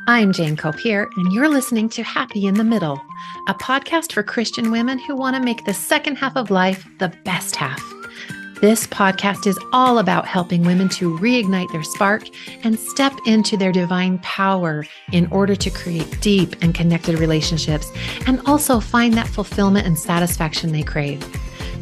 I'm Jane Copier, and you're listening to Happy in the Middle, a podcast for Christian women who want to make the second half of life the best half. This podcast is all about helping women to reignite their spark and step into their divine power in order to create deep and connected relationships and also find that fulfillment and satisfaction they crave.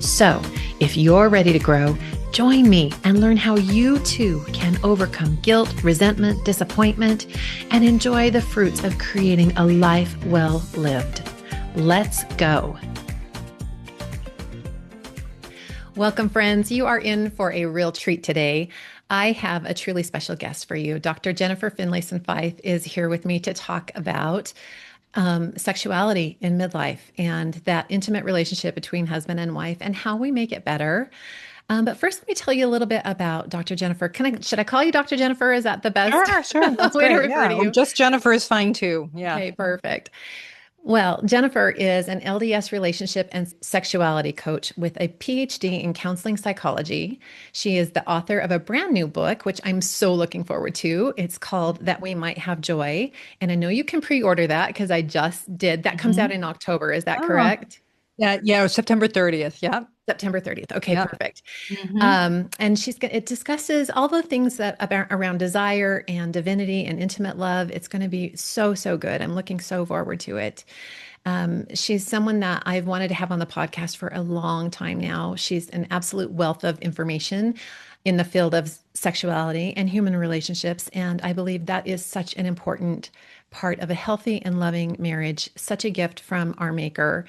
So, if you're ready to grow, join me and learn how you too can overcome guilt, resentment, disappointment, and enjoy the fruits of creating a life well lived. Let's go. Welcome, friends. You are in for a real treat today. I have a truly special guest for you. Dr. Jennifer Finlayson-Fife is here with me to talk about sexuality in midlife and that intimate relationship between husband and wife and how we make it better. But first, let me tell you a little bit about Dr. Jennifer. Should I call you Dr. Jennifer? Is that the best Sure. That's way to great. refer Yeah. to Or you? just Jennifer is fine too. Yeah. Okay, perfect. Well, Jennifer is an LDS relationship and sexuality coach with a PhD in counseling psychology. She is the author of a brand new book, which I'm so looking forward to. It's called That We Might Have Joy. And I know you can pre-order that because I just did. That comes out Mhm. in October. Is that Oh, correct? yeah. Yeah. It was September 30th. Yeah. September 30th. Okay, Yeah. perfect. Hmm. And it discusses all the things that about around desire and divinity and intimate love. It's going to be so, so good. I'm looking so forward to it. She's someone that I've wanted to have on the podcast for a long time now. She's an absolute wealth of information in the field of sexuality and human relationships. And I believe that is such an important part of a healthy and loving marriage, such a gift from our Maker.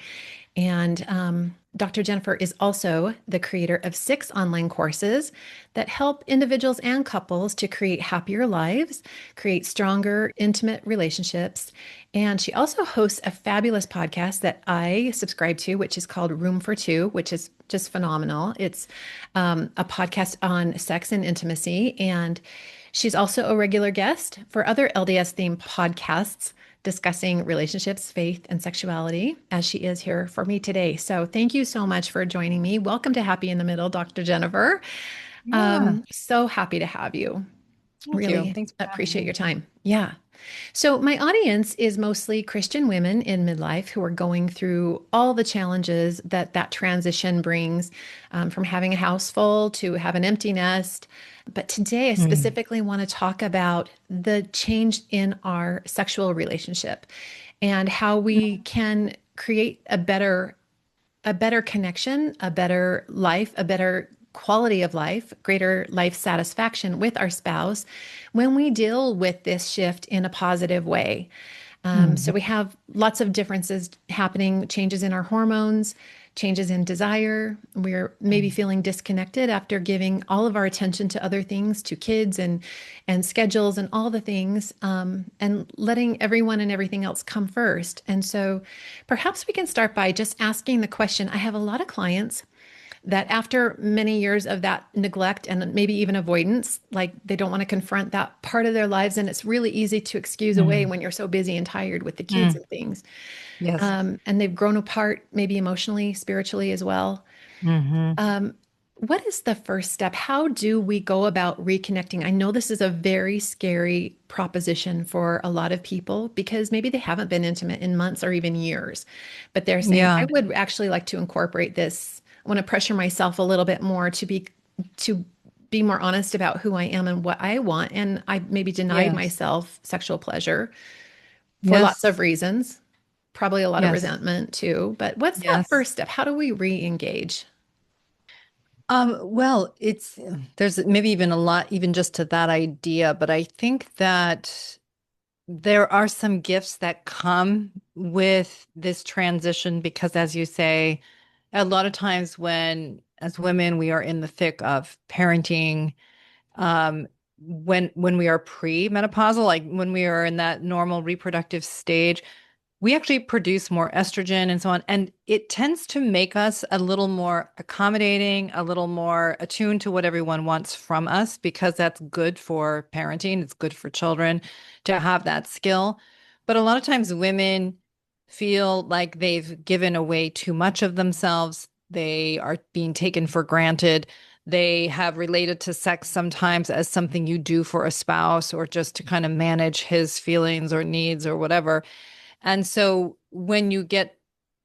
And Dr. Jennifer is also the creator of 6 online courses that help individuals and couples to create happier lives, create stronger, intimate relationships. And she also hosts a fabulous podcast that I subscribe to, which is called Room for Two, which is just phenomenal. It's a podcast on sex and intimacy. And she's also a regular guest for other LDS themed podcasts discussing relationships, faith, and sexuality, as she is here for me today. So thank you so much for joining me. Welcome to Happy in the Middle, Dr. Jennifer. Yeah. So happy to have you. Thank you. Really Thanks for having appreciate me. your time. Yeah. So, my audience is mostly Christian women in midlife who are going through all the challenges that transition brings, from having a house full to have an empty nest. But today, I Mm. specifically want to talk about the change in our sexual relationship and how we can create a better connection, a better life, a better quality of life, greater life satisfaction with our spouse when we deal with this shift in a positive way. So Mhm. we have lots of differences happening, changes in our hormones, changes in desire. We're maybe Mm. feeling disconnected after giving all of our attention to other things, to kids and schedules and all the things, and letting everyone and everything else come first. And so perhaps we can start by just asking the question. I have a lot of clients that after many years of that neglect and maybe even avoidance, like they don't want to confront that part of their lives. And it's really easy to excuse away Mm. when you're so busy and tired with the kids Mm. and things. Yes. And they've grown apart, maybe emotionally, spiritually as well. Hmm. What is the first step? How do we go about reconnecting? I know this is a very scary proposition for a lot of people because maybe they haven't been intimate in months or even years, but they're saying, I Yeah. would actually like to incorporate this. I want to pressure myself a little bit more to be more honest about who I am and what I want. And I maybe denied Yes. myself sexual pleasure for lots of Yes. reasons, probably a lot of Yes. resentment too. But what's that Yes. first step? How do we re-engage? Well, there's maybe even a lot, even just to that idea, but I think that there are some gifts that come with this transition because, as you say, a lot of times when, as women, we are in the thick of parenting, when we are pre-menopausal, like when we are in that normal reproductive stage, we actually produce more estrogen and so on. And it tends to make us a little more accommodating, a little more attuned to what everyone wants from us, because that's good for parenting. It's good for children to have that skill. But a lot of times women feel like they've given away too much of themselves. They are being taken for granted. They have related to sex sometimes as something you do for a spouse or just to kind of manage his feelings or needs or whatever. And so when you get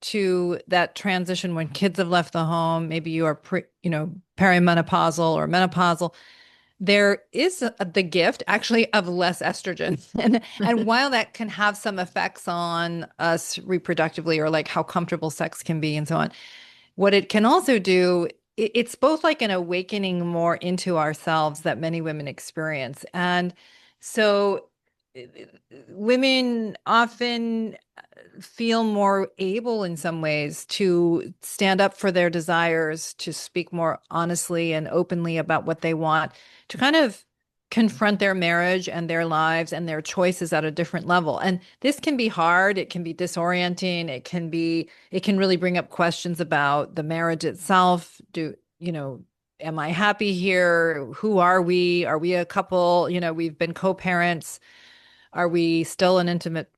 to that transition, when kids have left the home, maybe you are perimenopausal or menopausal, there is the gift actually of less estrogen. And while that can have some effects on us reproductively or like how comfortable sex can be and so on, what it can also do, it's both like an awakening more into ourselves that many women experience. And so women often feel more able in some ways to stand up for their desires, to speak more honestly and openly about what they want, to kind of confront their marriage and their lives and their choices at a different level. And this can be hard, it can be disorienting, it can really bring up questions about the marriage itself. Am I happy here? Who are we? Are we a couple? We've been co-parents. Are we still an intimate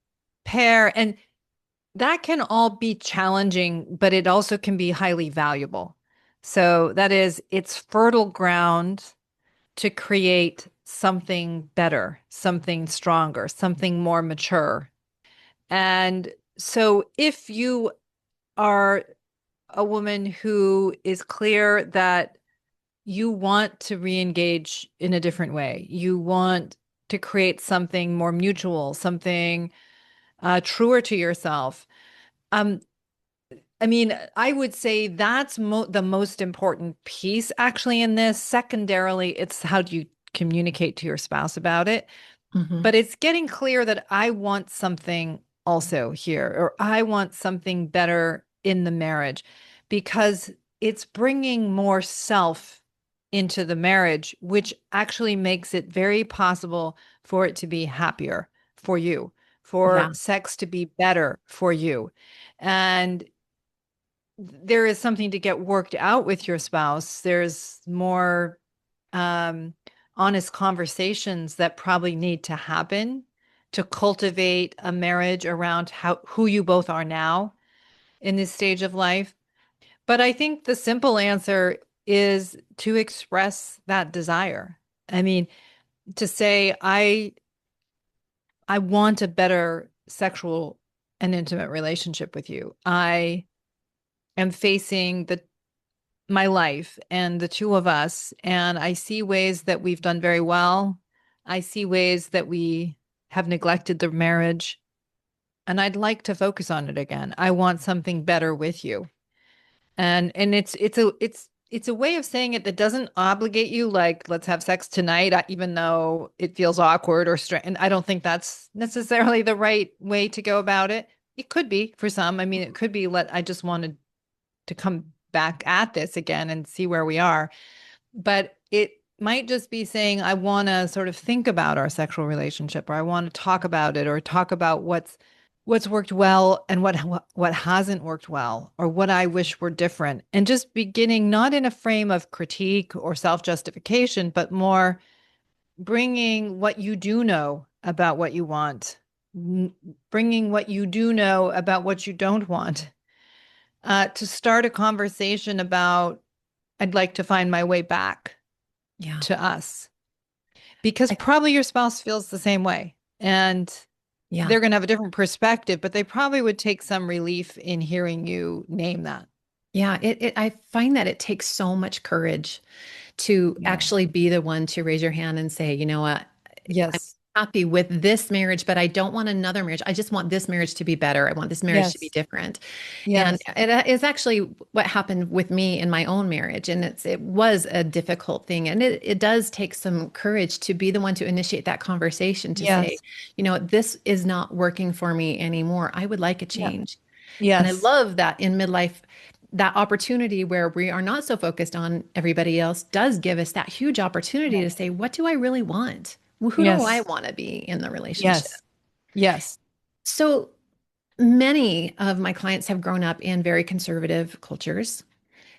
pair? And that can all be challenging, but it also can be highly valuable. So that is, it's fertile ground to create something better, something stronger, something more mature. And so if you are a woman who is clear that you want to re-engage in a different way, you want to create something more mutual, something truer to yourself. Um, I mean, I would say that's the most important piece actually in this. Secondarily, it's how do you communicate to your spouse about it? Mhm. But it's getting clear that I want something also here, or I want something better in the marriage because it's bringing more self into the marriage, which actually makes it very possible for it to be happier for you, for Yeah. sex to be better for you. And there is something to get worked out with your spouse. There's more um, honest conversations that probably need to happen to cultivate a marriage around who you both are now in this stage of life. But I think the simple answer is to express that desire. I mean, to say, I want a better sexual and intimate relationship with you. I am facing the my life and the two of us, and I see ways that we've done very well. I see ways that we have neglected the marriage, and I'd like to focus on it again. I want something better with you. And it's a way of saying it that doesn't obligate you like let's have sex tonight even though it feels awkward or strange. And I don't think that's necessarily the right way to go about it. It could be for some. I mean, it could be I just wanted to come back at this again and see where we are. But it might just be saying, I want to sort of think about our sexual relationship, or I want to talk about it, or talk about what's worked well and what hasn't worked well, or what I wish were different. And just beginning not in a frame of critique or self-justification, but more bringing what you do know about what you want, bringing what you do know about what you don't want, to start a conversation about, I'd like to find my way back Yeah. to us. Because I, probably your spouse feels the same way. And yeah. they're going to have a different perspective, but they probably would take some relief in hearing you name that. Yeah. I find that it takes so much courage to Yeah. actually be the one to raise your hand and say, you know what, I'm Yes. happy with this marriage, but I don't want another marriage. I just want this marriage to be better. I want this marriage to be Yes. different. And Yes. it is actually what happened with me in my own marriage. And it was a difficult thing. And it does take some courage to be the one to initiate that conversation to say, Yes. you know, this is not working for me anymore. I would like a Yeah. change. And I Yes. love that in midlife, that opportunity where we are not so focused on everybody else does give us that huge opportunity to Yes. say, what do I really want? Who do I Yes. want to be in the relationship? Yes. Yes. So many of my clients have grown up in very conservative cultures.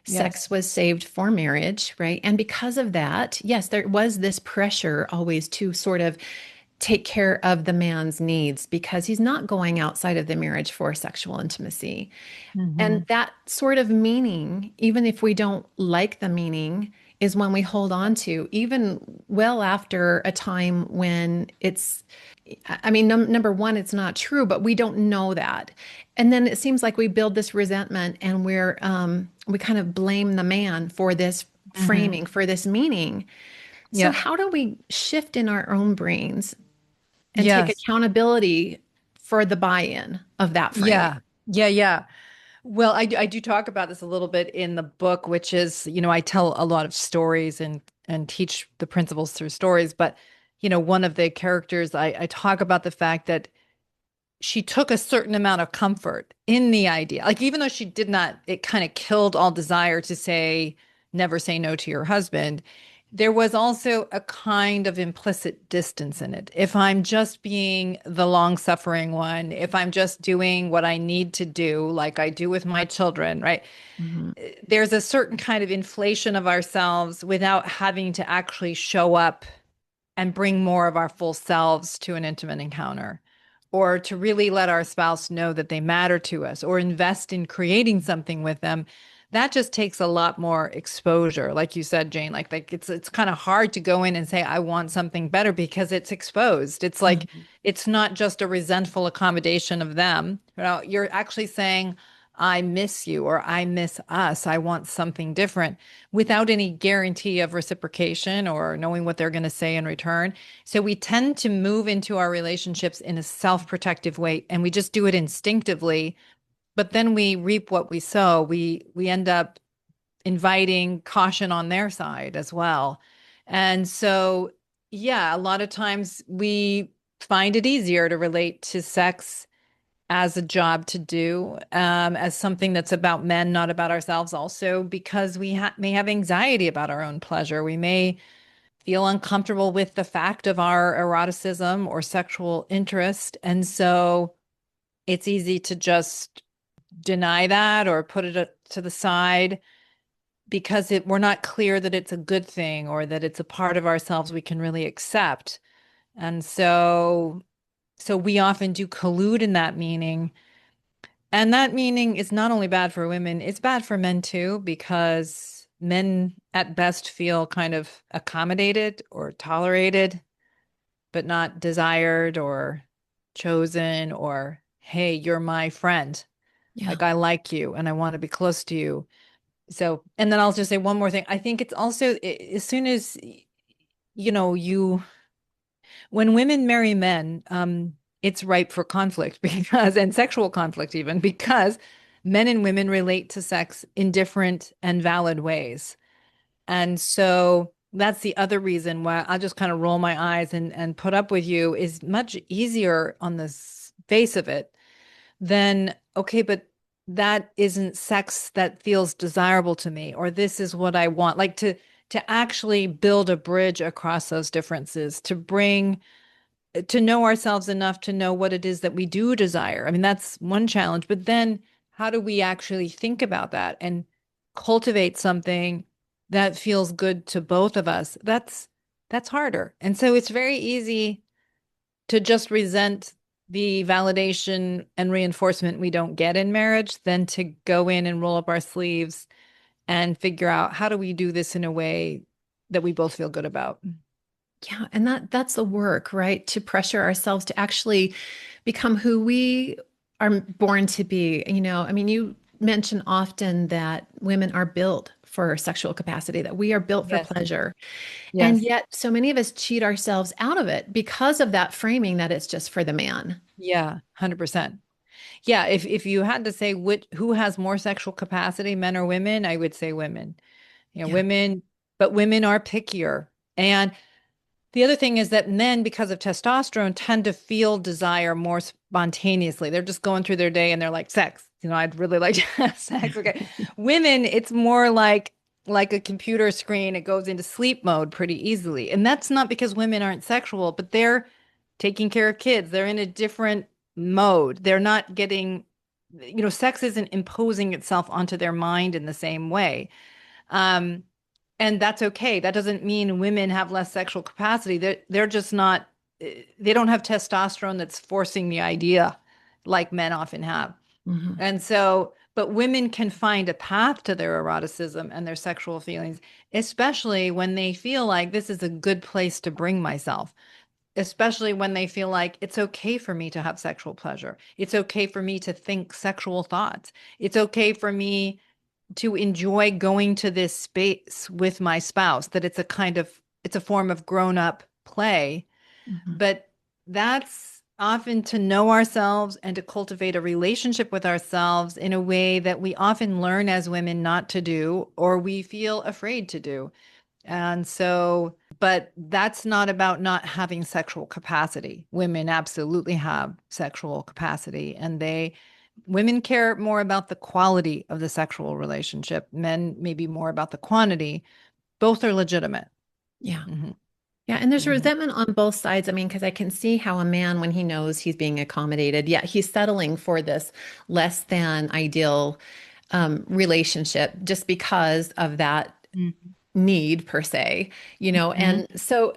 Sex Yes. was saved for marriage, right? And because of that, yes, there was this pressure always to sort of take care of the man's needs because he's not going outside of the marriage for sexual intimacy. And Hmm. that sort of meaning, even if we don't like the meaning, is one we hold on to, even well after a time when it's, I mean, number one, it's not true, but we don't know that. And then it seems like we build this resentment and we kind of blame the man for this Hmm. framing, for this meaning. So, Yeah. how do we shift in our own brains and take Yes. accountability for the buy-in of that framing? Yeah. Yeah. Yeah. Well, I do talk about this a little bit in the book, which is, I tell a lot of stories and teach the principles through stories. But, one of the characters, I talk about the fact that she took a certain amount of comfort in the idea. Like, even though she did not, it kind of killed all desire to say, never say no to your husband. There was also a kind of implicit distance in it. If I'm just being the long suffering one, if I'm just doing what I need to do, like I do with my children, right? Mhm. There's a certain kind of inflation of ourselves without having to actually show up and bring more of our full selves to an intimate encounter, or to really let our spouse know that they matter to us, or invest in creating something with them. That just takes a lot more exposure. Like you said, Jane, like it's kind of hard to go in and say, I want something better, because it's exposed. It's like Mhm. it's not just a resentful accommodation of them. You're actually saying, I miss you, or I miss us. I want something different, without any guarantee of reciprocation or knowing what they're going to say in return. So we tend to move into our relationships in a self-protective way, and we just do it instinctively, but then we reap what we sow. We end up inviting caution on their side as well. And so, yeah, a lot of times we find it easier to relate to sex as a job to do, as something that's about men, not about ourselves, also because we may have anxiety about our own pleasure. We may feel uncomfortable with the fact of our eroticism or sexual interest. And so it's easy to just deny that or put it to the side, because we're not clear that it's a good thing or that it's a part of ourselves we can really accept. And so we often do collude in that meaning. And that meaning is not only bad for women, it's bad for men too, because men at best feel kind of accommodated or tolerated, but not desired or chosen, or, hey, you're my friend. Yeah. Like, I like you and I want to be close to you. So, and then I'll just say one more thing. I think it's also, as soon as, you when women marry men, it's ripe for conflict because, and sexual conflict even, because men and women relate to sex in different and valid ways. And so that's the other reason why I'll just kind of roll my eyes and put up with you, is much easier on the face of it than, okay, but that isn't sex that feels desirable to me, or this is what I want. Like to actually build a bridge across those differences, to know ourselves enough to know what it is that we do desire. I mean, that's one challenge, but then how do we actually think about that and cultivate something that feels good to both of us? That's harder. And so it's very easy to just resent the validation and reinforcement we don't get in marriage than to go in and roll up our sleeves and figure out, how do we do this in a way that we both feel good about? Yeah, and that's the work, right? To pressure ourselves to actually become who we are born to be. I mean, you mention often that women are built for sexual capacity, that we are built for Yes. pleasure. And Yes. yet so many of us cheat ourselves out of it because of that framing that it's just for the man. Yeah, 100%. Yeah, if you had to say who has more sexual capacity, men or women, I would say women. Yeah. Women, but women are pickier. And the other thing is that men, because of testosterone, tend to feel desire more spontaneously. They're just going through their day and they're like, sex. I'd really like to have sex. Okay. Women, it's more like a computer screen. It goes into sleep mode pretty easily. And that's not because women aren't sexual, but they're taking care of kids. They're in a different mode. They're not getting, sex isn't imposing itself onto their mind in the same way. Um, and that's okay. That doesn't mean women have less sexual capacity. They're just not, they don't have testosterone that's forcing the idea like men often have. Mhm. And so, But women can find a path to their eroticism and their sexual feelings, especially when they feel like this is a good place to bring myself, especially when they feel like it's okay for me to have sexual pleasure. It's okay for me to think sexual thoughts. It's okay for me to enjoy going to this space with my spouse, that it's a form of grown up play. Mhm. But that's often to know ourselves and to cultivate a relationship with ourselves in a way that we often learn as women not to do, or we feel afraid to do. And so, but that's not about not having sexual capacity. Women absolutely have sexual capacity, and women care more about the quality of the sexual relationship. Men maybe more about the quantity. Both are legitimate. Yeah. Hmm. Yeah, and there's Hmm. resentment on both sides. I mean, because I can see how a man, when he knows he's being accommodated, yeah, he's settling for this less than ideal relationship just because of that need per se, Hmm. And so,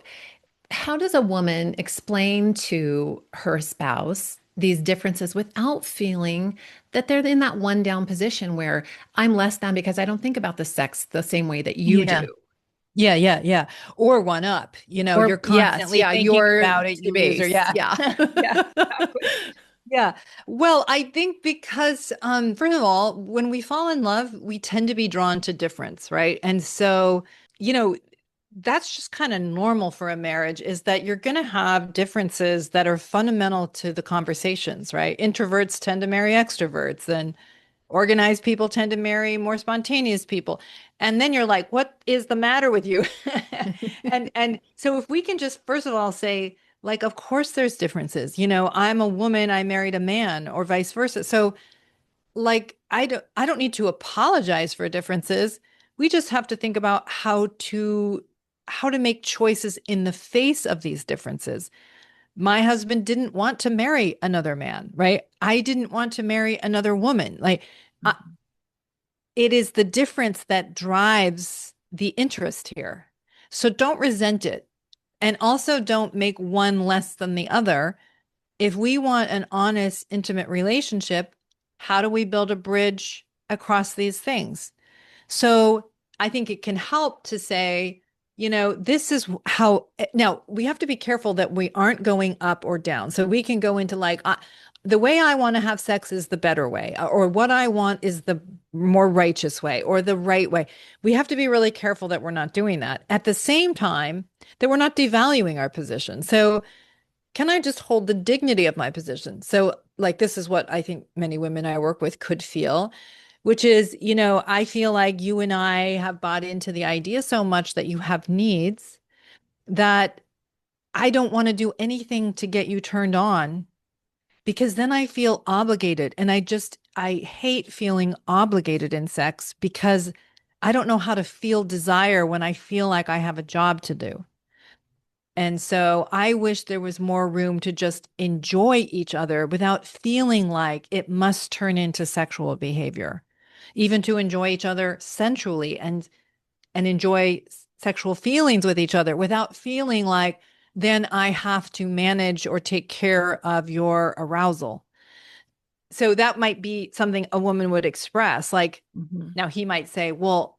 how does a woman explain to her spouse these differences without feeling that they're in that one down position where I'm less than because I don't think about the sex the same way that you Yeah. do? Yeah, yeah, yeah. Or one up. You're Or, yes, constantly yeah, thinking you're about it, to you loser. base. Yeah. Yeah. Yeah, exactly. Yeah. Well, I think because first of all, when we fall in love, we tend to be drawn to difference, right? And so, you know, that's just kind of normal for a marriage, is that you're going to have differences that are fundamental to the conversations, right? Introverts tend to marry extroverts, and organized people tend to marry more spontaneous people. And then you're like, what is the matter with you? And so if we can just first of all say, like, of course there's differences. I'm a woman, I married a man, or vice versa. So like I don't need to apologize for differences. We just have to think about how to make choices in the face of these differences. My husband didn't want to marry another man, right? I didn't want to marry another woman. Like, uh, it is the difference that drives the interest here. So don't resent it. And also don't make one less than the other. If we want an honest, intimate relationship, how do we build a bridge across these things? So I think it can help to say, this is how. Now we have to be careful that we aren't going up or down. So we can go into like, the way I want to have sex is the better way, or what I want is the more righteous way, or the right way. We have to be really careful that we're not doing that. At the same time, that we're not devaluing our position. So can I just hold the dignity of my position? So, like, this is what I think many women I work with could feel, which is, I feel like you and I have bought into the idea so much that you have needs that I don't want to do anything to get you turned on, because then I feel obligated. And I hate feeling obligated in sex, because I don't know how to feel desire when I feel like I have a job to do. And so I wish there was more room to just enjoy each other without feeling like it must turn into sexual behavior, even to enjoy each other sensually and enjoy sexual feelings with each other without feeling like then I have to manage or take care of your arousal. So that might be something a woman would express. Like, Mhm. now he might say, well,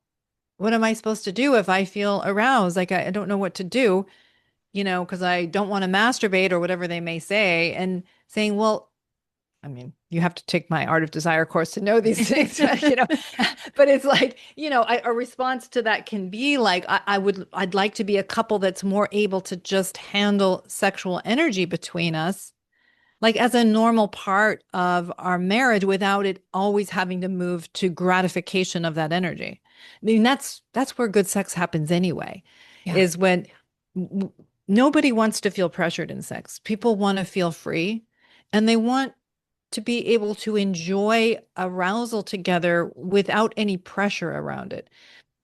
what am I supposed to do if I feel aroused? Like, I don't know what to do, because I don't want to masturbate, or whatever they may say, and saying, well, I mean, you have to take my Art of Desire course to know these things, but it's like, a response to that can be like, I'd like to be a couple that's more able to just handle sexual energy between us, like as a normal part of our marriage, without it always having to move to gratification of that energy. I mean, that's where good sex happens anyway, Yeah. is when w- nobody wants to feel pressured in sex. People want to feel free, and they want to be able to enjoy arousal together without any pressure around it,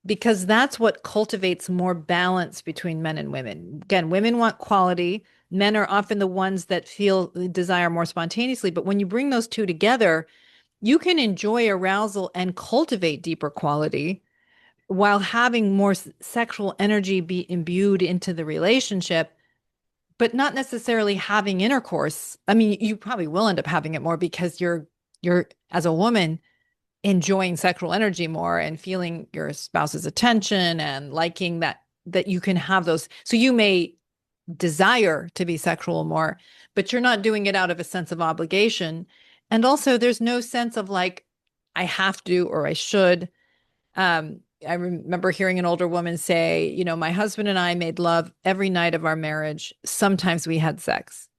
because that's what cultivates more balance between men and women. Again, women want quality. Men are often the ones that feel desire more spontaneously. But when you bring those two together, you can enjoy arousal and cultivate deeper quality while having more sexual energy be imbued into the relationship, but not necessarily having intercourse. I mean, you probably will end up having it more, because you're as a woman, enjoying sexual energy more and feeling your spouse's attention and liking that you can have those. So you may desire to be sexual more, but you're not doing it out of a sense of obligation. And also there's no sense of like, I have to or I should. I remember hearing an older woman say, my husband and I made love every night of our marriage. Sometimes we had sex.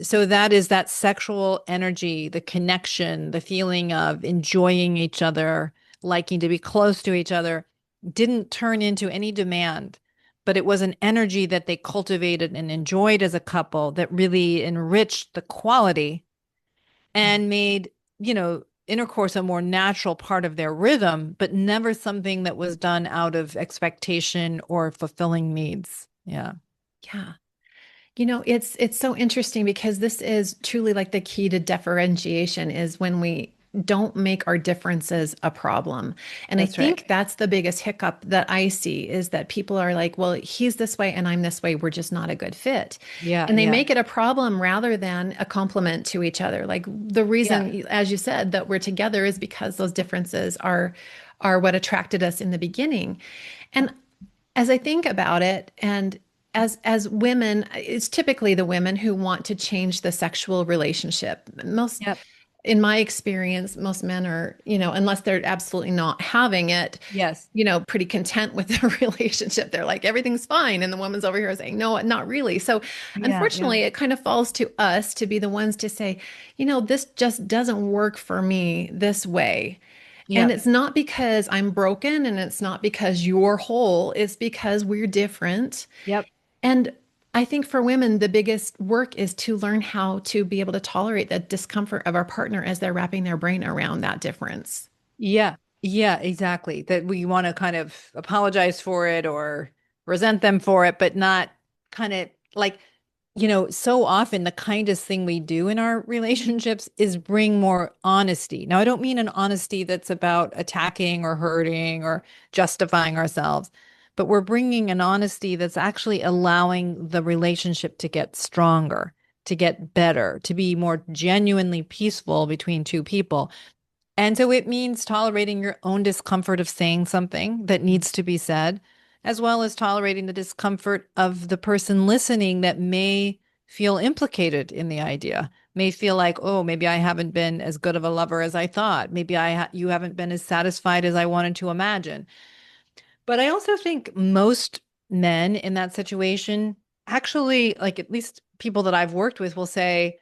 So that is that sexual energy, the connection, the feeling of enjoying each other, liking to be close to each other, didn't turn into any demand, but it was an energy that they cultivated and enjoyed as a couple that really enriched the quality and made, intercourse a more natural part of their rhythm, but never something that was done out of expectation or fulfilling needs. Yeah. Yeah. It's so interesting because this is truly like the key to differentiation is when we don't make our differences a problem. And I That's right. think that's the biggest hiccup that I see is that people are like, well, he's this way and I'm this way. We're just not a good fit. Yeah. And they Yeah. make it a problem rather than a compliment to each other. Like the Yeah. reason, as you said, that we're together is because those differences are what attracted us in the beginning. And as I think about it, and as women, it's typically the women who want to change the sexual relationship. Most, Yep. in my experience, most men are, unless they're absolutely not having it, Yes. pretty content with their relationship. They're like, everything's fine. And the woman's over here saying, no, not really. So Yeah. Yeah. unfortunately, it kind of falls to us to be the ones to say, this just doesn't work for me this way. And Yep. it's not because I'm broken and it's not because you're whole, it's because we're different. Yep. And I think for women, the biggest work is to learn how to be able to tolerate the discomfort of our partner as they're wrapping their brain around that difference. Yeah. Yeah, exactly. That we want to kind of apologize for it or resent them for it, but not kind of like, so often the kindest thing we do in our relationships is bring more honesty. Now, I don't mean an honesty that's about attacking or hurting or justifying ourselves, but we're bringing an honesty that's actually allowing the relationship to get stronger, to get better, to be more genuinely peaceful between two people. And so it means tolerating your own discomfort of saying something that needs to be said, as well as tolerating the discomfort of the person listening that may feel implicated in the idea, may feel like, oh, maybe I haven't been as good of a lover as I thought. Maybe you haven't been as satisfied as I wanted to imagine. But I also think most men in that situation actually, like at least people that I've worked with will say,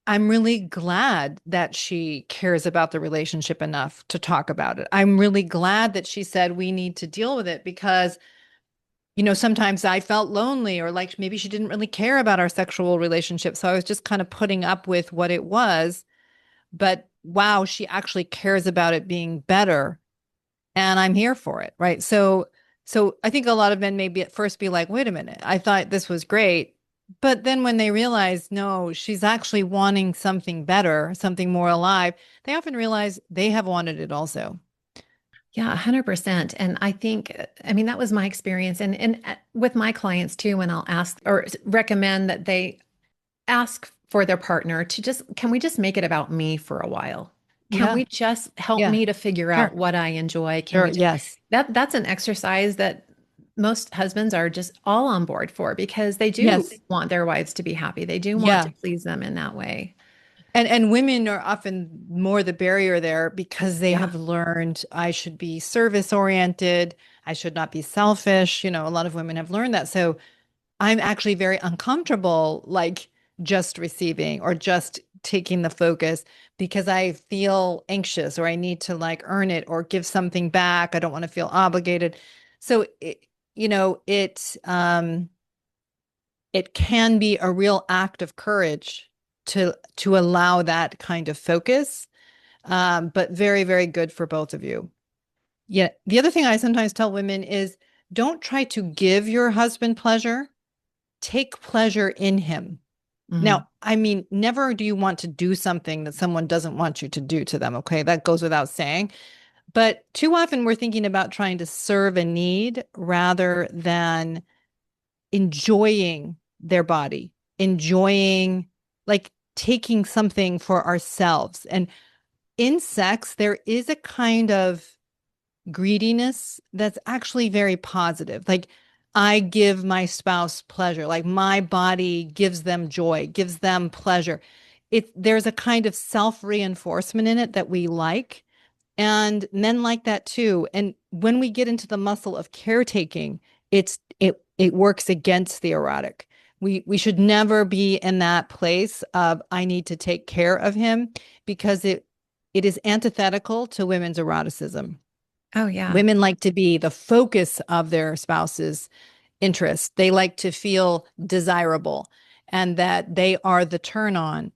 I'm really glad that she cares about the relationship enough to talk about it. I'm really glad that she said we need to deal with it because, sometimes I felt lonely or like maybe she didn't really care about our sexual relationship. So I was just kind of putting up with what it was. But wow, she actually cares about it being better and I'm here for it, right? So I think a lot of men maybe at first be like, wait a minute, I thought this was great. But then when they realize, no, she's actually wanting something better, something more alive, they often realize they have wanted it also. Yeah, 100%. And I think, I mean, that was my experience. And with my clients too, when I'll ask or recommend that they ask for their partner to just, can we just make it about me for a while? Can Yeah. we just help Yeah. me to figure out Sure. what I enjoy? Can Sure. we just, Yes. that's an exercise that most husbands are just all on board for because they do Yes. want their wives to be happy. They do want to Yeah. please them in that way. And women are often more the barrier there because they Yeah. have learned I should be service oriented. I should not be selfish. A lot of women have learned that. So I'm actually very uncomfortable, like just receiving or just taking the focus because I feel anxious or I need to like earn it or give something back. I don't want to feel obligated. So it can be a real act of courage to allow that kind of focus, but very, very good for both of you. Yeah. The other thing I sometimes tell women is don't try to give your husband pleasure, take pleasure in him. Mhm. Now, I mean, never do you want to do something that someone doesn't want you to do to them. Okay. That goes without saying. But too often we're thinking about trying to serve a need rather than enjoying their body, enjoying like taking something for ourselves. And in sex, there is a kind of greediness that's actually very positive. Like I give my spouse pleasure, like my body gives them joy, gives them pleasure. There's a kind of self-reinforcement in it that we like. And men like that too. And when we get into the muscle of caretaking, it works against the erotic. We should never be in that place of I need to take care of him because it is antithetical to women's eroticism. Oh, yeah. Women like to be the focus of their spouse's interest. They like to feel desirable and that they are the turn on.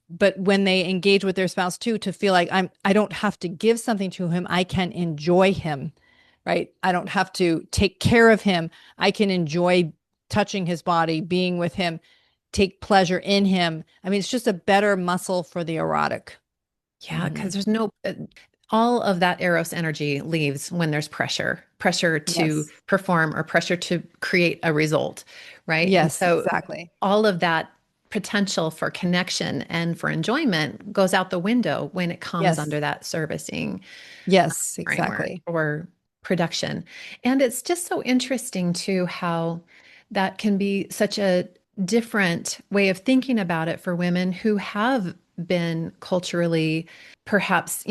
But when they engage with their spouse too, to feel like I don't have to give something to him, I can enjoy him, right? I don't have to take care of him. I can enjoy touching his body, being with him, take pleasure in him. I mean, it's just a better muscle for the erotic. Yeah, Hmm. because there's no, all of that Eros energy leaves when there's pressure to Yes. perform or pressure to create a result, right? And Yes, so exactly. all of that potential for connection and for enjoyment goes out the window when it comes Yes. under that servicing Yes, framework exactly. or production. And it's just so interesting too how that can be such a different way of thinking about it for women who have been culturally perhaps,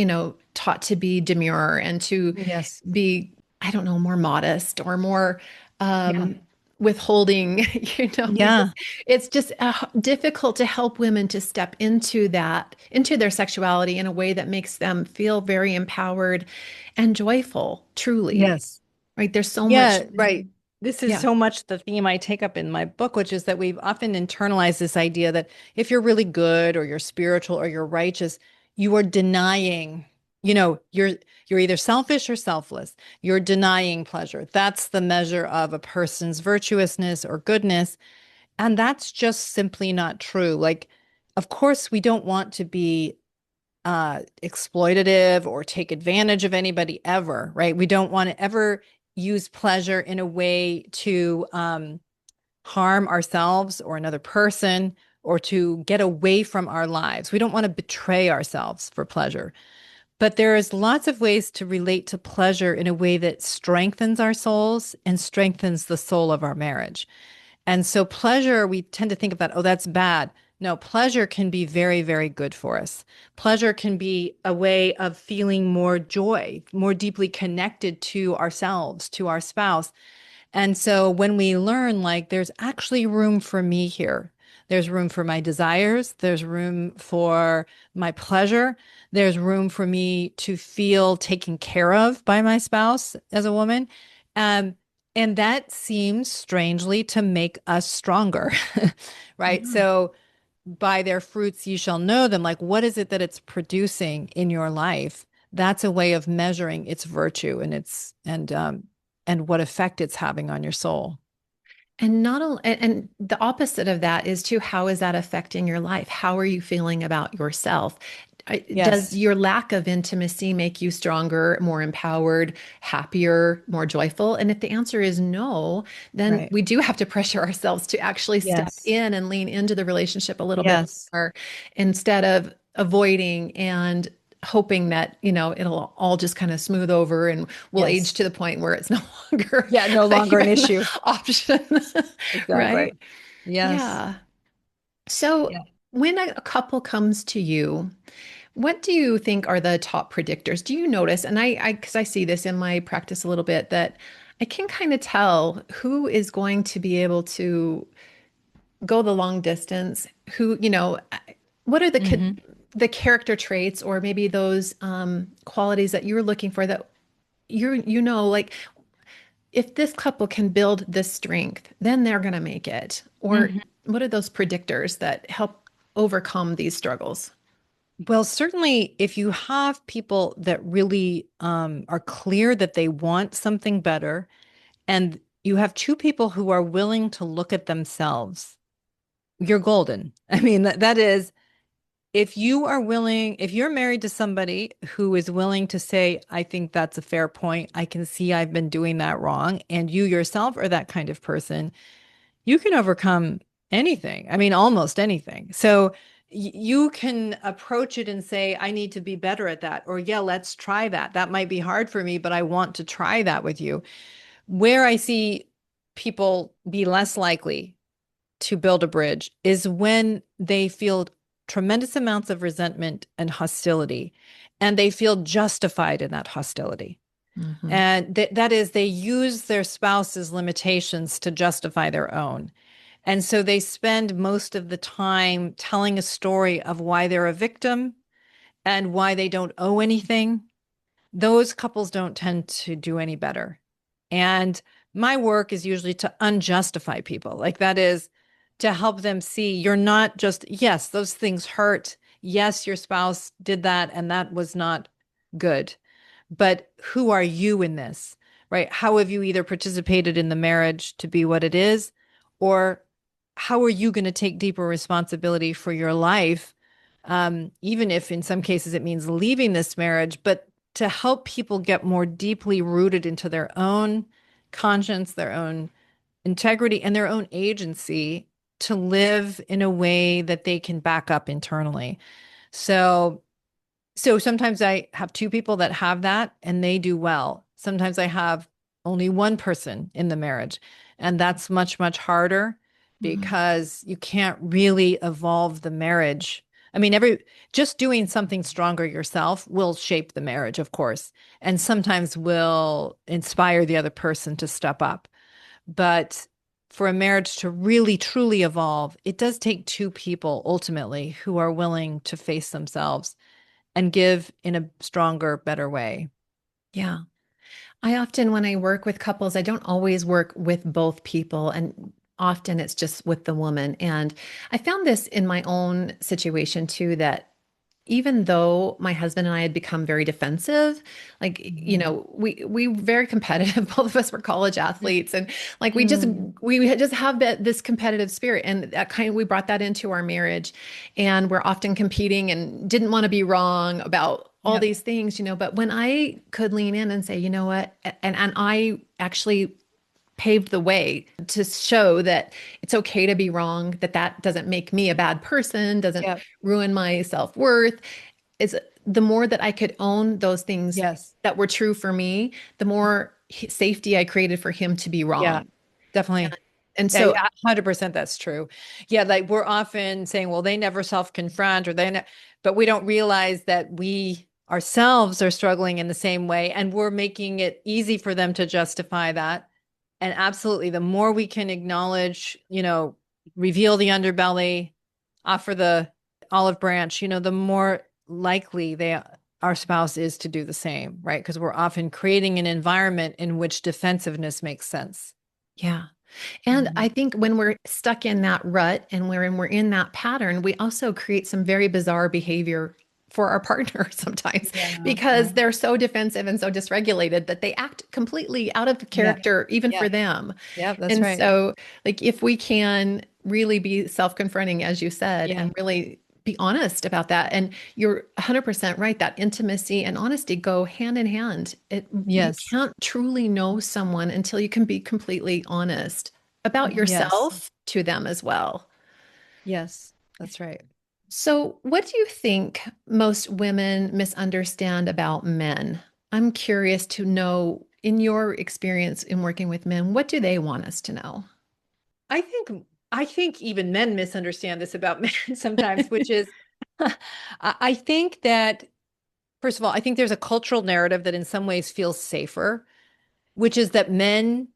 taught to be demure and to Yes. be, I don't know, more modest or more Yeah. withholding, because Yeah. it's just difficult to help women to step into that, into their sexuality in a way that makes them feel very empowered and joyful, truly, Yes. right? There's so much, Yeah, right. This is yeah, so much the theme I take up in my book, which is that we've often internalized this idea that if you're really good or you're spiritual or you're righteous, you are denying, you're either selfish or selfless. You're denying pleasure. That's the measure of a person's virtuousness or goodness. And that's just simply not true. Like, of course, we don't want to be exploitative or take advantage of anybody ever, right? We don't want to ever use pleasure in a way to harm ourselves or another person or to get away from our lives. We don't want to betray ourselves for pleasure. But there is lots of ways to relate to pleasure in a way that strengthens our souls and strengthens the soul of our marriage. And so pleasure, we tend to think of that, oh, that's bad. No, pleasure can be very, very good for us. Pleasure can be a way of feeling more joy, more deeply connected to ourselves, to our spouse. And so when we learn, like, there's actually room for me here, there's room for my desires, there's room for my pleasure, there's room for me to feel taken care of by my spouse as a woman. Um, and that seems strangely to make us stronger, right? yeah. So by their fruits you shall know them. Like, what is it that it's producing in your life? That's a way of measuring its virtue and what effect it's having on your soul. And not only, and the opposite of that is too, how is that affecting your life? How are you feeling about yourself? Does Yes, your lack of intimacy make you stronger, more empowered, happier, more joyful? And if the answer is no, then right. we do have to pressure ourselves to actually step Yes. in and lean into the relationship a little bit Yes. more instead of avoiding and hoping that, it'll all just kind of smooth over and we'll age Yes. to the point where it's no longer Yeah, no longer an even an issue. option. Exactly. Right? Yes. Yeah. So Yeah. when a couple comes to you, what do you think are the top predictors? Do you notice, and because I see this in my practice a little bit, that I can kind of tell who is going to be able to go the long distance, who, what are Hmm. the character traits or maybe those qualities that you're looking for that like if this couple can build this strength, then they're going to make it. Or Hmm. what are those predictors that help overcome these struggles? Well, certainly if you have people that really are clear that they want something better, and you have two people who are willing to look at themselves, you're golden. I mean, that is, if you are willing, if you're married to somebody who is willing to say, I think that's a fair point, I can see I've been doing that wrong, and you yourself are that kind of person, you can overcome anything. I mean, almost anything. So you can approach it and say, I need to be better at that. Or, yeah, let's try that. That might be hard for me, but I want to try that with you. Where I see people be less likely to build a bridge is when they feel tremendous amounts of resentment and hostility, and they feel justified in that hostility. Hmm. And that is, they use their spouse's limitations to justify their own. And so they spend most of the time telling a story of why they're a victim and why they don't owe anything. Those couples don't tend to do any better. And my work is usually to unjustify people. Like that is to help them see you're not just, yes, those things hurt. Yes, your spouse did that and that was not good. But who are you in this, right? How have you either participated in the marriage to be what it is, or how are you going to take deeper responsibility for your life? Even if in some cases it means leaving this marriage, but to help people get more deeply rooted into their own conscience, their own integrity, and their own agency to live in a way that they can back up internally. So so sometimes I have two people that have that and they do well. Sometimes I have only one person in the marriage, and that's much, much harder Hmm. because you can't really evolve the marriage. I mean, every just doing something stronger yourself will shape the marriage, of course, and sometimes will inspire the other person to step up. But for a marriage to really truly evolve, it does take two people ultimately who are willing to face themselves and give in a stronger, better way. Yeah. I often, when I work with couples, I don't always work with both people, and often it's just with the woman. And I found this in my own situation too, that even though my husband and I had become very defensive, like, Mhm. we very competitive. Both of us were college athletes, and like Mm. we just have this competitive spirit, and that kind of we brought that into our marriage, and we're often competing and didn't want to be wrong about all Yep. these things, But when I could lean in and say, you know what, and I actually paved the way to show that it's okay to be wrong, that doesn't make me a bad person, doesn't Yep. ruin my self-worth. Is the more that I could own those things Yes. that were true for me, the more safety I created for him to be Yeah, wrong. definitely. And Yeah, so, yeah, 100% that's true. Yeah, like we're often saying, well, they never self-confront but we don't realize that we ourselves are struggling in the same way and we're making it easy for them to justify that. And absolutely, the more we can acknowledge, reveal the underbelly, offer the olive branch, the more likely our spouse is to do the same, right? Because we're often creating an environment in which defensiveness makes sense. yeah. And I Mhm. think when we're stuck in that rut and we're in that pattern, we also create some very bizarre behavior for our partner sometimes Yeah, because yeah, they're so defensive and so dysregulated that they act completely out of yeah, character, even yeah, for them. yeah, that's And right. so, like, if we can really be self-confronting, as you said, Yeah, and really be honest about that, and you're 100% right, that intimacy and honesty go hand in hand. You yes, can't truly know someone until you can be completely honest about yes, yourself to them as well. yes, that's right. So, what do you think most women misunderstand about men? I'm curious to know, in your experience in working with men, what do they want us to know? I think I think even men misunderstand this about men sometimes, which is I think that first of all, I think there's a cultural narrative that in some ways feels safer, which is that men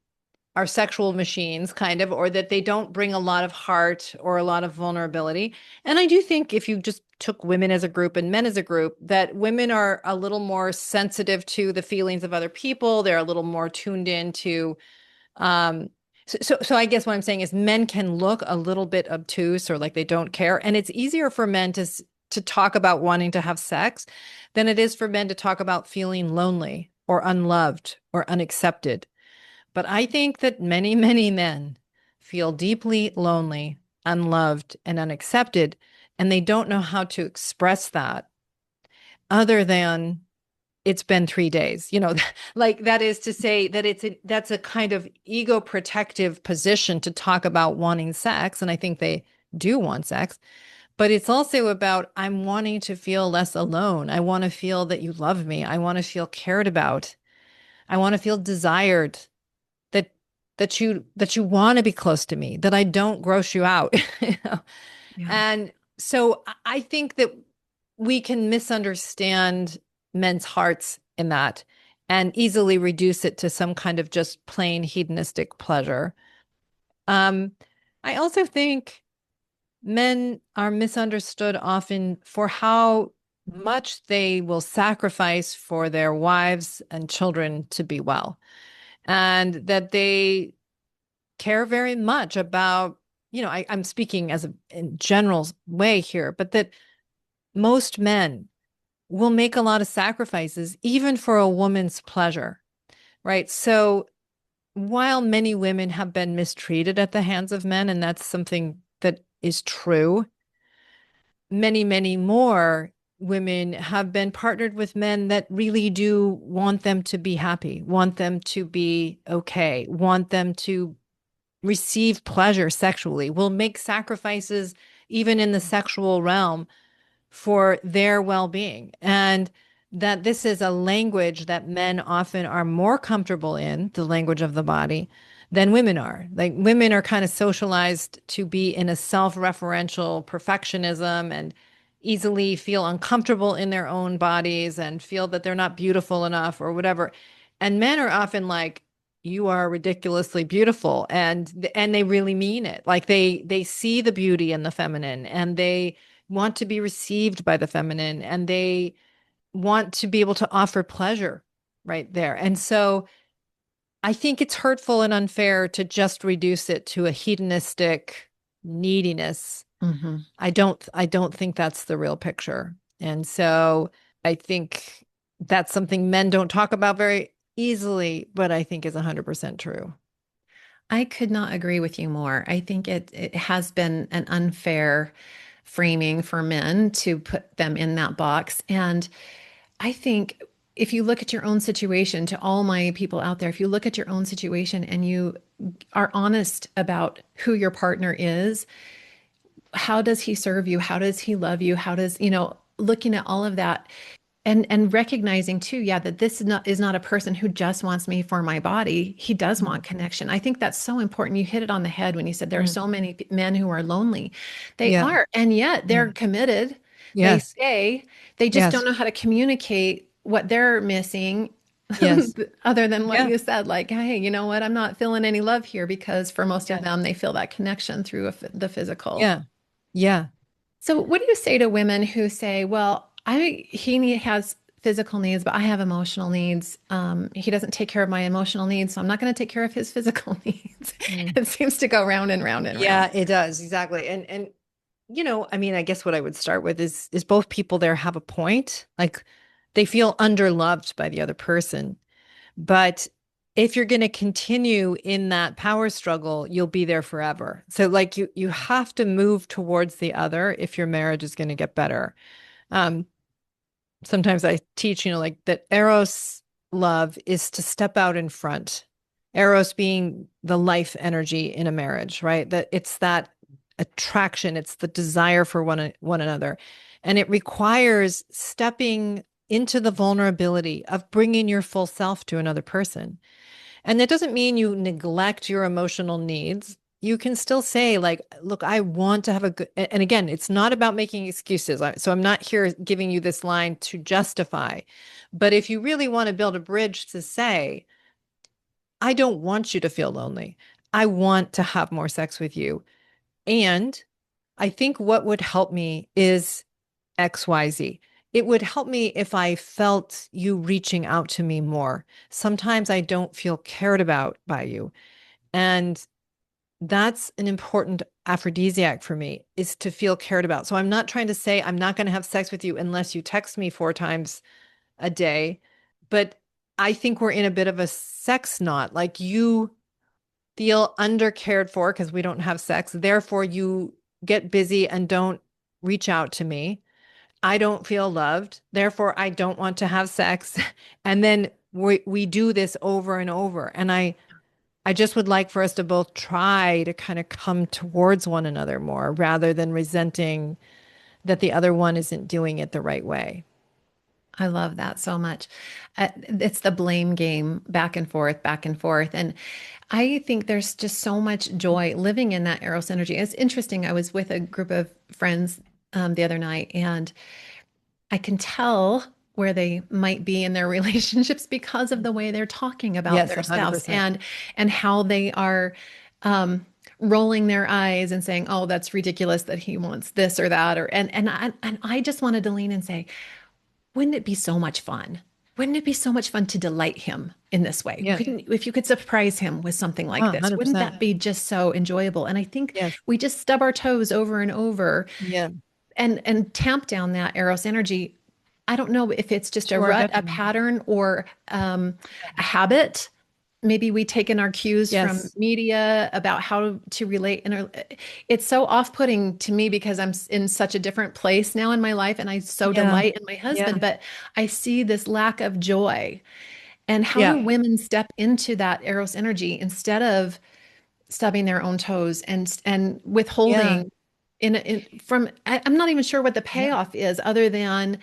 are sexual machines, kind of, or that they don't bring a lot of heart or a lot of vulnerability. And I do think if you just took women as a group and men as a group, that women are a little more sensitive to the feelings of other people. They're a little more tuned into um so I guess what I'm saying is men can look a little bit obtuse or like they don't care. And it's easier for men to talk about wanting to have sex than it is for men to talk about feeling lonely or unloved or unaccepted. But I think that many, many men feel deeply lonely, unloved, and unaccepted, and they don't know how to express that other than it's been 3 days. Like that is to say that that's a kind of ego protective position to talk about wanting sex. And I think they do want sex, But it's also about I'm wanting to feel less alone. I want to feel that you love me. I want to feel cared about. I want to feel desired, that that you want to be close to me, that I don't gross you out. You know? Yeah. And so I think that we can misunderstand men's hearts in that and easily reduce it to some kind of just plain hedonistic pleasure. Um, I also think men are misunderstood often for how much they will sacrifice for their wives and children to be well, and that they care very much about, I'm speaking as a in general way here, but that most men will make a lot of sacrifices, even for a woman's pleasure, right? So while many women have been mistreated at the hands of men, and that's something that is true, many, many more women have been partnered with men that really do want them to be happy, want them to be okay, want them to receive pleasure sexually, will make sacrifices even in the sexual realm for their well-being. And that this is a language that men often are more comfortable in, the language of the body, than women are. Like women are kind of socialized to be in a self-referential perfectionism and easily feel uncomfortable in their own bodies and feel that they're not beautiful enough or whatever. And men are often like, you are ridiculously beautiful, and they really mean it. Like they see the beauty in the feminine, and they want to be received by the feminine, and they want to be able to offer pleasure right there. And so I think it's hurtful and unfair to just reduce it to a hedonistic neediness. Hmm. I don't think that's the real picture. And so I think that's something men don't talk about very easily, but I think is 100% true. I could not agree with you more. I think it has been an unfair framing for men to put them in that box. And I think if you look at your own situation, to all my people out there, if you look at your own situation and you are honest about who your partner is, how does he serve you? How does he love you? How does, looking at all of that and recognizing too, yeah, that this is not a person who just wants me for my body. He does Mm, want connection. I think that's so important. You hit it on the head when you said there are mm. so many men who are lonely. They Yeah. are, and yet they're Mm. committed. They Yes. stay. They just don't Yes. know how to communicate what they're missing. Yes. Other than what Yeah. you said, like, hey, you know what? I'm not feeling any love here because for most of Yes. them, they feel that connection through the physical. Yeah. Yeah. So, what do you say to women who say, "Well, has physical needs, but I have emotional needs. He doesn't take care of my emotional needs, so I'm not going to take care of his physical needs." Mm. It seems to go round and round and round. Yeah, it does. Exactly. And I mean, I guess what I would start with is both people there have a point. Like they feel underloved by the other person. But if you're going to continue in that power struggle, you'll be there forever. So like you have to move towards the other if your marriage is going to get better. Um, Sometimes I teach, like that Eros love is to step out in front. Eros being the life energy in a marriage, right? That it's that attraction, it's the desire for one another. And it requires stepping into the vulnerability of bringing your full self to another person. And that doesn't mean you neglect your emotional needs. You can still say, like, look, I want to have a good, and again, it's not about making excuses. So I'm not here giving you this line to justify. But if you really want to build a bridge to say, I don't want you to feel lonely, I want to have more sex with you. And I think what would help me is XYZ. It would help me if I felt you reaching out to me more. Sometimes I don't feel cared about by you. And that's an important aphrodisiac for me, is to feel cared about. So I'm not trying to say I'm not going to have sex with you unless you text me 4 times a day. But I think we're in a bit of a sex knot. Like you feel undercared for because we don't have sex. Therefore, you get busy and don't reach out to me. I don't feel loved. Therefore, I don't want to have sex. And then we do this over and over. And I just would like for us to both try to kind of come towards one another more rather than resenting. that the other one isn't doing it the right way. I love that so much. It's the blame game, back and forth, back and forth. And I think there's just so much joy living in that Eros energy. It's interesting. I was with a group of friends the other night, and I can tell where they might be in their relationships because of the way they're talking about Yes, their spouse 100%. and how they are um, rolling their eyes and saying, "Oh, that's ridiculous that he wants this or that," or and I just wanted to lean and say, wouldn't it be so much fun? Wouldn't it be so much fun to delight him in this way? Yeah. Couldn't, if you could surprise him with something like this, wouldn't 100%. that be just so enjoyable? And I think Yes. we just stub our toes over and over Yeah. and tamp down that Eros energy. I don't know if it's just a Sure, rut, a definitely. pattern, or a habit. Maybe we taken our cues from Yes. media about how to relate. And it's so off-putting to me because I'm in such a different place now in my life, and I so Yeah. delight in my husband. Yeah. But I see this lack of joy. And how do Yeah. women step into that Eros energy instead of stubbing their own toes and Yeah. withholding from I'm not even sure what the Yeah. payoff is other than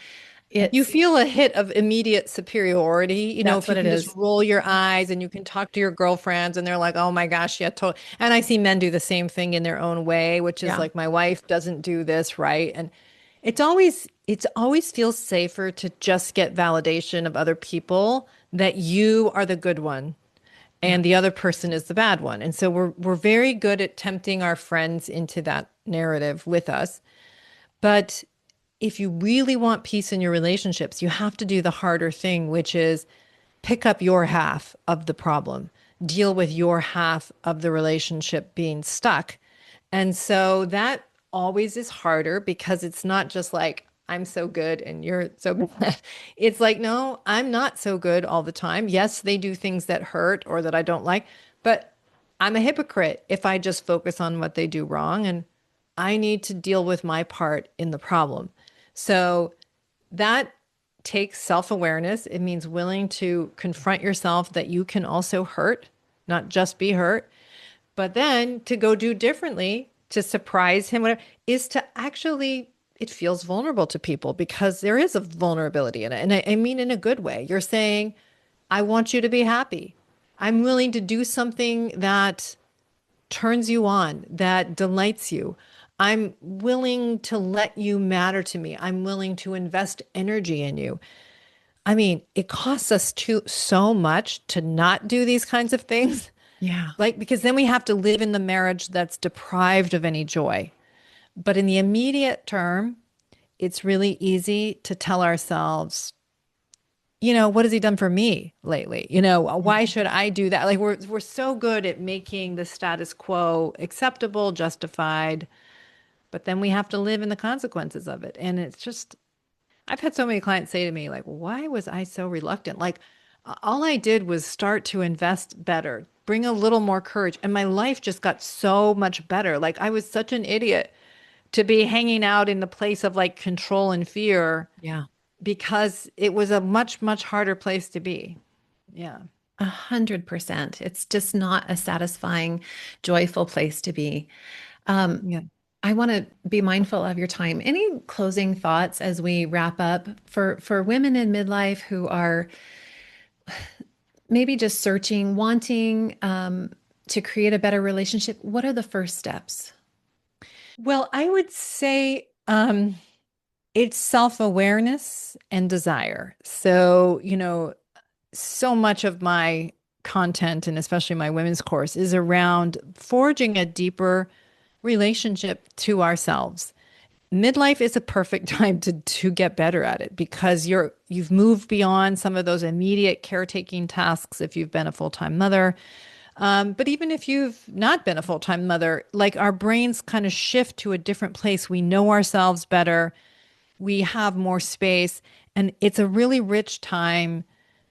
You it's feel a hit of immediate superiority. that's If you what it can just is. roll your eyes and you can talk to your girlfriends and they're like, oh my gosh, yeah, totally. And I see men do the same thing in their own way, which is Yeah. like, my wife doesn't do this, right? And it's always feels safer to just get validation of other people that you are the good one Yeah. and the other person is the bad one. And so we're very good at tempting our friends into that narrative with us. But if you really want peace in your relationships, you have to do the harder thing, which is pick up your half of the problem, deal with your half of the relationship being stuck. And so that always is harder because it's not just like, I'm so good and you're so bad. It's like, no, I'm not so good all the time. Yes, they do things that hurt or that I don't like, but I'm a hypocrite if I just focus on what they do wrong. And I need to deal with my part in the problem. So that takes self-awareness. It means willing to confront yourself that you can also hurt, not just be hurt, but then to go do differently, to surprise him, whatever, is to actually, it feels vulnerable to people because there is a vulnerability in it. And I mean, in a good way. You're saying, I want you to be happy. I'm willing to do something that turns you on, that delights you. I'm willing to let you matter to me. I'm willing to invest energy in you. I mean, it costs us so much to not do these kinds of things. Yeah. Like, because then we have to live in the marriage that's deprived of any joy. But in the immediate term, it's really easy to tell ourselves, what has he done for me lately? Why should I do that? Like we're so good at making the status quo acceptable, justified, but then we have to live in the consequences of it. And it's just, I've had so many clients say to me, like, why was I so reluctant? Like, all I did was start to invest better, bring a little more courage, and my life just got so much better. Like, I was such an idiot to be hanging out in the place of like control and fear Yeah. because it was a much, much harder place to be. Yeah. 100%. It's just not a satisfying, joyful place to be. Um, Yeah. I want to be mindful of your time. Any closing thoughts as we wrap up for women in midlife who are maybe just searching, wanting to create a better relationship? What are the first steps? Well, I would say it's self-awareness and desire. So, so much of my content and especially my women's course is around forging a deeper relationship to ourselves. Midlife is a perfect time to get better at it because you've moved beyond some of those immediate caretaking tasks if you've been a full-time mother. But even if you've not been a full-time mother, like our brains kind of shift to a different place. We know ourselves better. We have more space, and it's a really rich time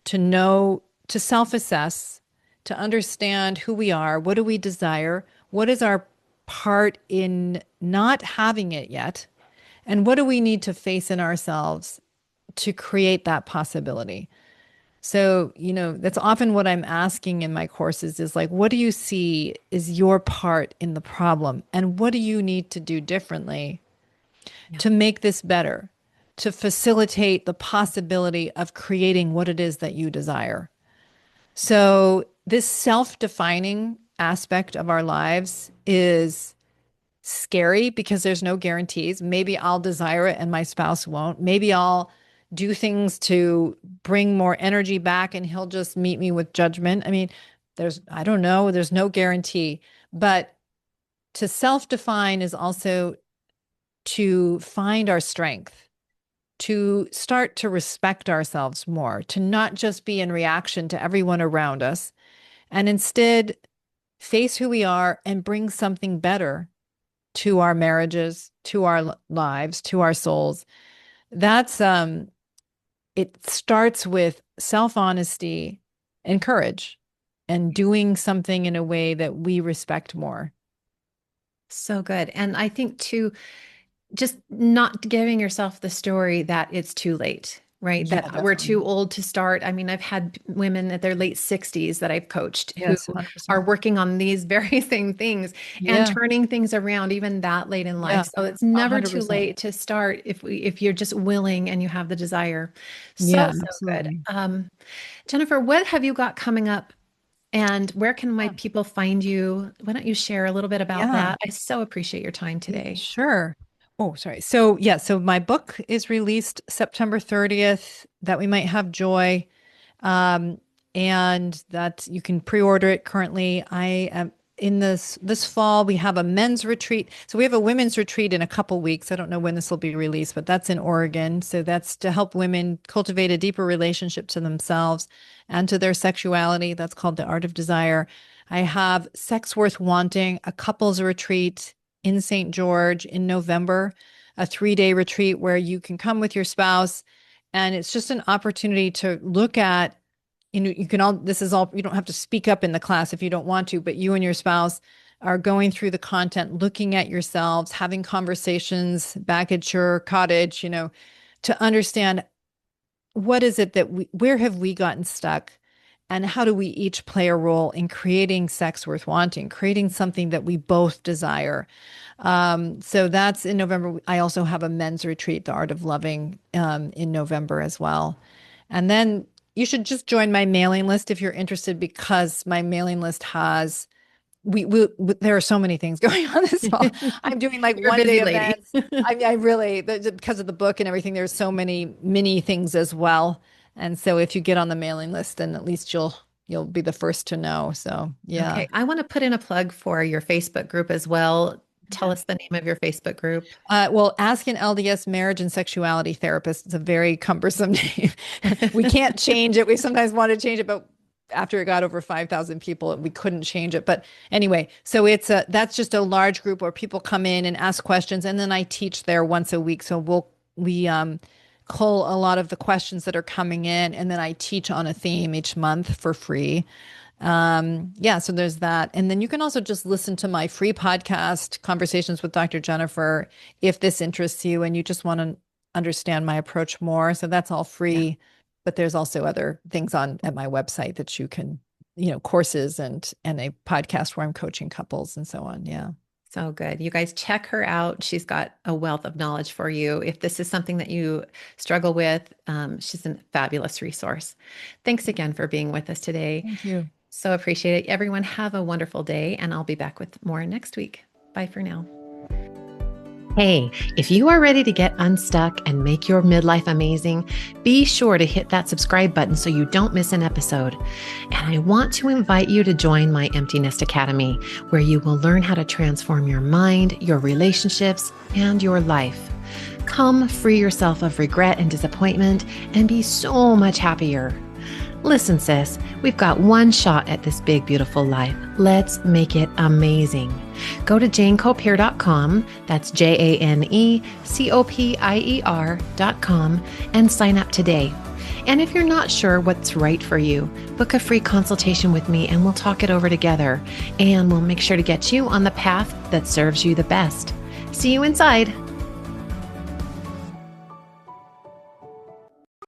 to know, to self-assess, to understand who we are, what do we desire, what is our part in not having it yet, and what do we need to face in ourselves to create that possibility. So, that's often what I'm asking in my courses is like, what do you see is your part in the problem? And what do you need to do differently Yeah. to make this better, to facilitate the possibility of creating what it is that you desire. So, this self-defining aspect of our lives is scary because there's no guarantees. Maybe I'll desire it and my spouse won't. Maybe I'll do things to bring more energy back and he'll just meet me with judgment. I mean, I don't know, there's no guarantee. But to self-define is also to find our strength, to start to respect ourselves more, to not just be in reaction to everyone around us, and instead face who we are and bring something better to our marriages, to our lives, to our souls. That's it starts with self-honesty and courage and doing something in a way that we respect more. So good. And I think too, just not giving yourself the story that it's too late, right? Yeah, That we're definitely. too old to start. I mean, I've had women at their late 60s that I've coached who Yes, are 100%. working on these very same things and Yeah, turning things around even that late in life. yeah, So it's never too 100%. late to start if you're just willing and you have the desire. So, Yeah, so good. absolutely. Jennifer, what have you got coming up? And where can my Yeah. people find you? Why don't you share a little bit about Yeah. that? I so appreciate your time today. Sure. Oh, sorry. So, yeah, so my book is released September 30th, That We Might Have Joy. Um, and that you can pre-order it currently. I am in this fall, we have a men's retreat. So we have a women's retreat in a couple weeks. I don't know when this will be released, but that's in Oregon. So that's to help women cultivate a deeper relationship to themselves and to their sexuality. That's called The Art of Desire. I have Sex Worth Wanting, a couples retreat in St. George in November, a 3-day retreat where you can come with your spouse. And it's just an opportunity to look at, you can all, this is all, you don't have to speak up in the class if you don't want to, but you and your spouse are going through the content, looking at yourselves, having conversations back at your cottage, to understand what is it that where have we gotten stuck? And how do we each play a role in creating sex worth wanting, creating something that we both desire? So that's in November. I also have a men's retreat, The Art of Loving, in November as well. And then you should just join my mailing list if you're interested, because my mailing list has there are so many things going on this fall. I'm doing like You're a one busy day lady. events. I really, because of the book and everything, there's so many mini things as well. And so if you get on the mailing list, then at least you'll be the first to know. So yeah. Okay, I want to put in a plug for your Facebook group as well. Tell Yeah. us the name of your Facebook group. Well, Ask an LDS Marriage and Sexuality Therapist. It's a very cumbersome name. We can't change it. We sometimes want to change it, but after it got over 5,000 people, we couldn't change it. But anyway, so that's just a large group where people come in and ask questions, and then I teach there once a week. So we cull a lot of the questions that are coming in, and then I teach on a theme each month for free. Yeah, so there's that. And then you can also just listen to my free podcast, Conversations with Dr. Jennifer, if this interests you and you just want to understand my approach more. So that's all Yeah. free, but there's also other things on at my website that you can, courses and a podcast where I'm coaching couples and so on. Yeah. So good. You guys check her out. She's got a wealth of knowledge for you. If this is something that you struggle with, she's a fabulous resource. Thanks again for being with us today. Thank you. So appreciate it. Everyone have a wonderful day, and I'll be back with more next week. Bye for now. Hey, if you are ready to get unstuck and make your midlife amazing, be sure to hit that subscribe button so you don't miss an episode. And I want to invite you to join my Empty Nest Academy, where you will learn how to transform your mind, your relationships, and your life. Come free yourself of regret and disappointment and be so much happier. Listen, sis, we've got one shot at this big, beautiful life. Let's make it amazing. Go to janecopier.com, that's JaneCopier.com, and sign up today. And if you're not sure what's right for you, book a free consultation with me and we'll talk it over together. And we'll make sure to get you on the path that serves you the best. See you inside.